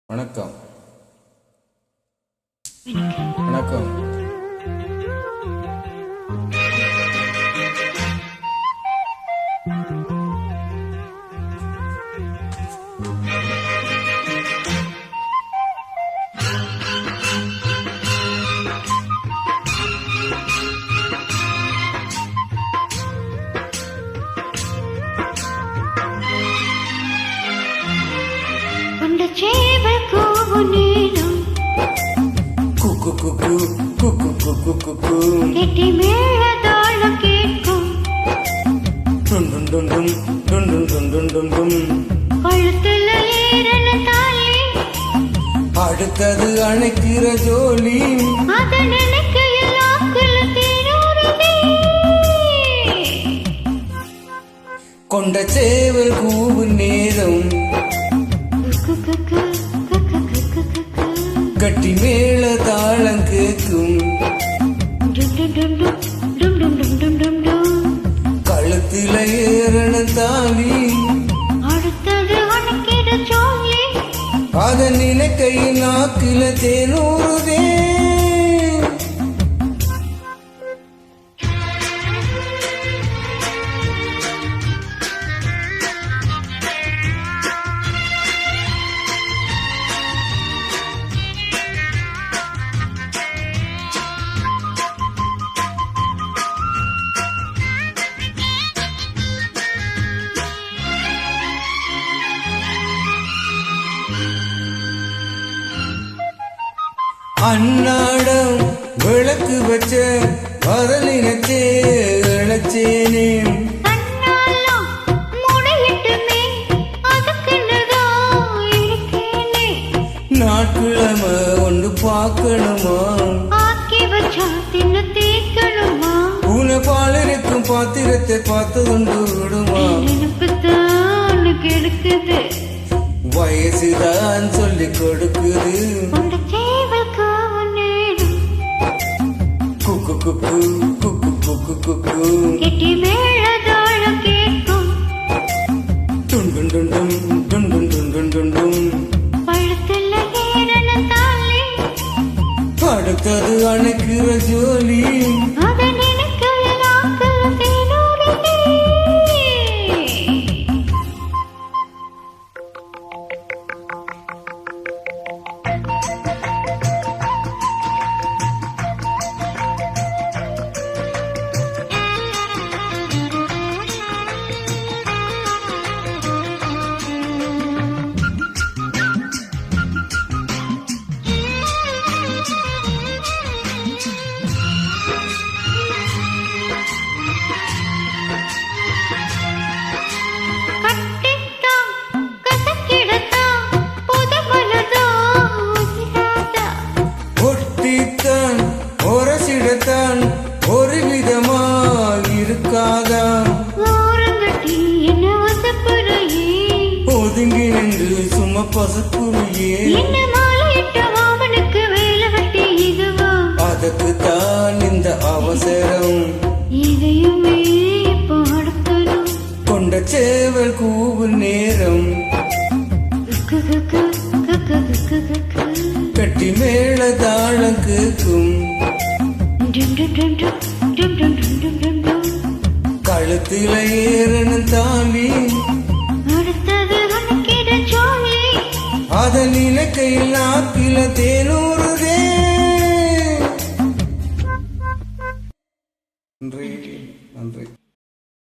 வணக்கம் வணக்கம். கெட்டி மேளதாளம் கேட்கும் கழுத்துல ஏறன தாலி அடுத்தது அணைக்கிற ஜோலி அத நினைக்கையில் ஆக்குல தேனூறுதே கொண்ட சேவல் கூவும் நேரம் கட்டி மேள தாளம் கேட்கும் கழுத்தில ஏறன தாலி அடுத்தது அணைக்கிற ஜோலி அத நினைக்கையில் நாக்கில தேனூறுதே அன்னாடம் விளக்கு வச்ச வரலினச்சே இழச்சேனே நாட்கிழமை ஒன்று பார்க்கணுமா ஆக்கி வச்சா தின்ன தேக்கணுமா உன பாலிருக்கும் பாத்திரத்தை பார்த்து கொண்டு விடுமா நினைப்புத்தான் கெடுக்குது வயசுதான் சொல்லி கொடுக்குது குக்கு குக்கு குக்கு குக்கு குக்கு கெட்டி மேளதாளம் கேட்கும் டுண்டும் டுண்டும் டுண்டும் டுண்டும் டுண்டும் கழுத்துல ஏறன தாலி அடுத்தது அணைக்கிற ஜோலி அத நினைக்கையில் ஆக்குல தேனூறுதே ஒட்டித்தான் ஒரசிடத்தான் ஒரு விதமா இருக்காதா ஒதுங்கி நின்று சும்மா பசப்புரியே அதுக்கு தான் இந்த அவசரம் கொண்ட சேவல் கூவும் நேரம் கட்டி மேள தாளம் கேட்கும் கழுத்தில ஏறன தாலி அத நினைக்கையில் நாக்கில தேனூறுதே. நன்றி.